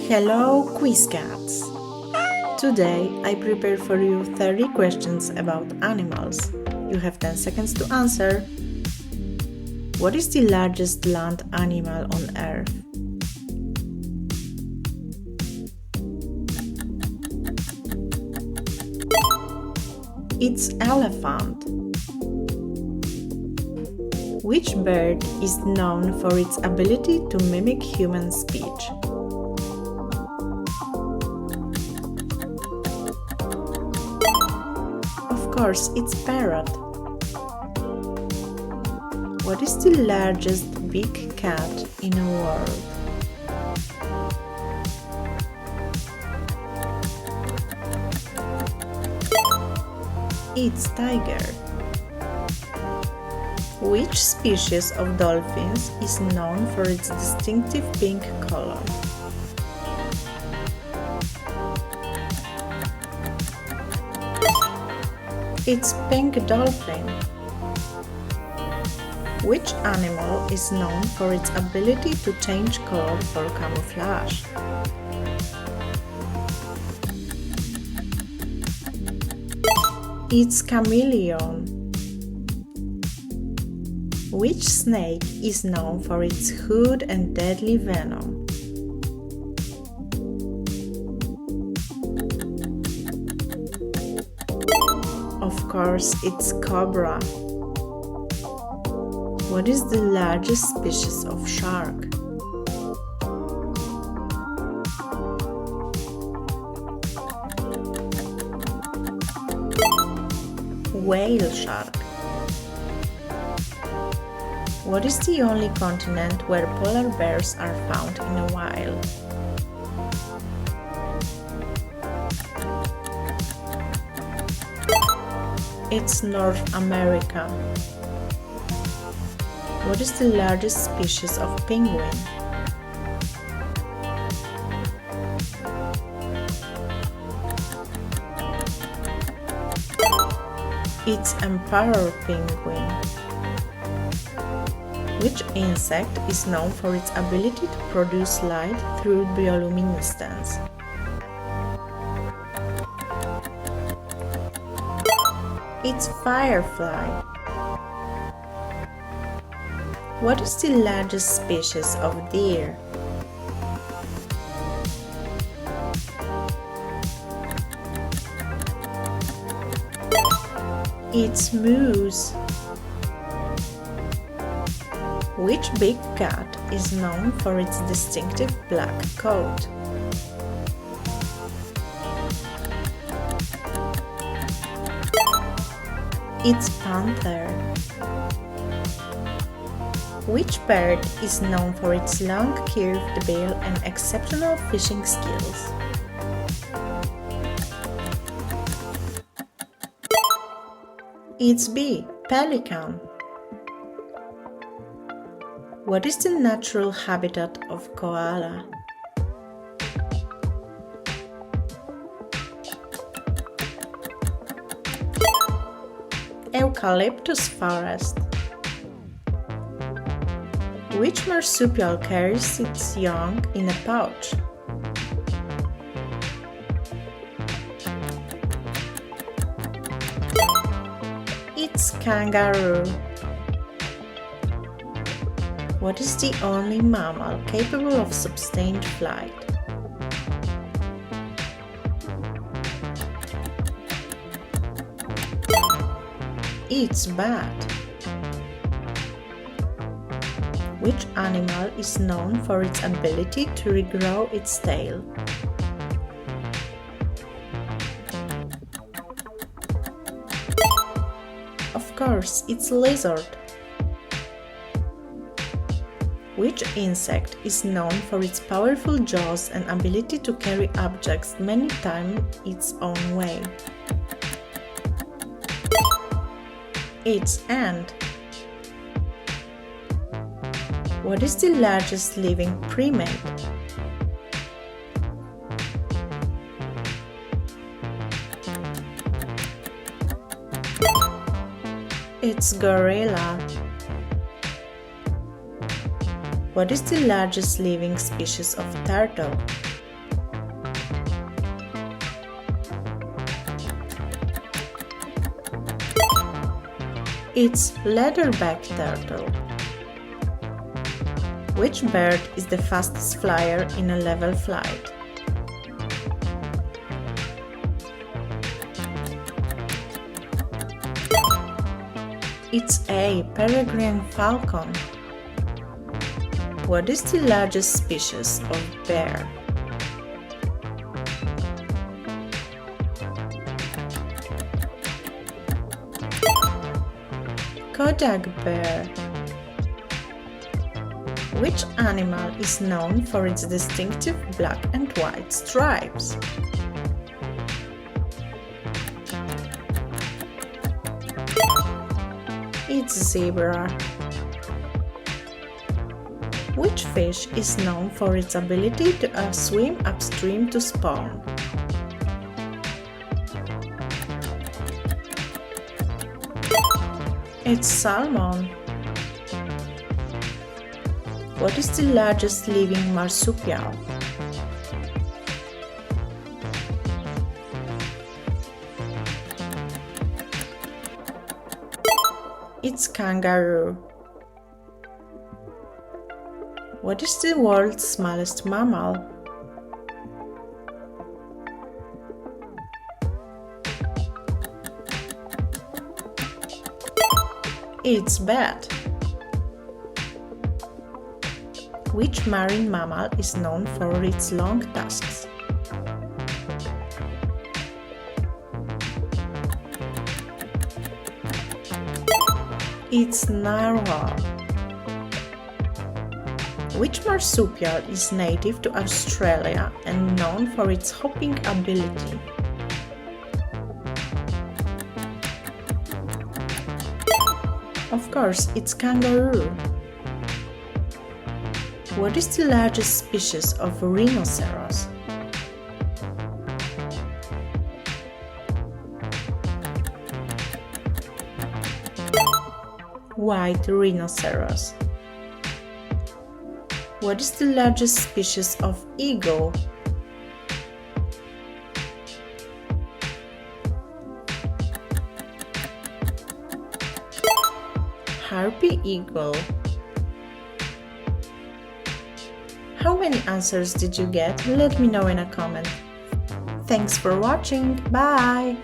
Hello, Quiz Cats! Today I prepared for you 30 questions about animals. You have 10 seconds to answer. What is the largest land animal on Earth? It's elephant. Which bird is known for its ability to mimic human speech? Of course, it's parrot. What is the largest big cat in the world? It's tiger. Which species of dolphins is known for its distinctive pink color? It's pink dolphin. Which animal is known for its ability to change color for camouflage? It's chameleon. Which snake is known for its hood and deadly venom? Of course, it's cobra. What is the largest species of shark? Whale shark. What is the only continent where polar bears are found in the wild? It's North America. What is the largest species of penguin? It's emperor penguin. Which insect is known for its ability to produce light through bioluminescence? It's firefly. What is the largest species of deer? It's moose. Which big cat is known for its distinctive black coat? It's panther. Which bird is known for its long curved bill and exceptional fishing skills? It's bee, pelican. What is the natural habitat of koala? Eucalyptus forest. Which marsupial carries its young in a pouch? It's kangaroo. What is the only mammal capable of sustained flight? It's bat. Which animal is known for its ability to regrow its tail? Of course, it's lizard. Which insect is known for its powerful jaws and ability to carry objects many times its own weight? It's ant. What is the largest living primate? It's gorilla. What is the largest living species of turtle? It's leatherback turtle. Which bird is the fastest flyer in a level flight? It's a peregrine falcon. What is the largest species of bear? Kodak bear. Which animal is known for its distinctive black and white stripes? It's zebra. Which fish is known for its ability to swim upstream to spawn? It's salmon. What is the largest living marsupial? It's kangaroo. What is the world's smallest mammal? It's bat. Which marine mammal is known for its long tusks? It's narwhal. Which marsupial is native to Australia and known for its hopping ability? Of course, it's kangaroo. What is the largest species of rhinoceros? White rhinoceros. What is the largest species of eagle? Harpy eagle. How many answers did you get? Let me know in a comment. Thanks for watching. Bye!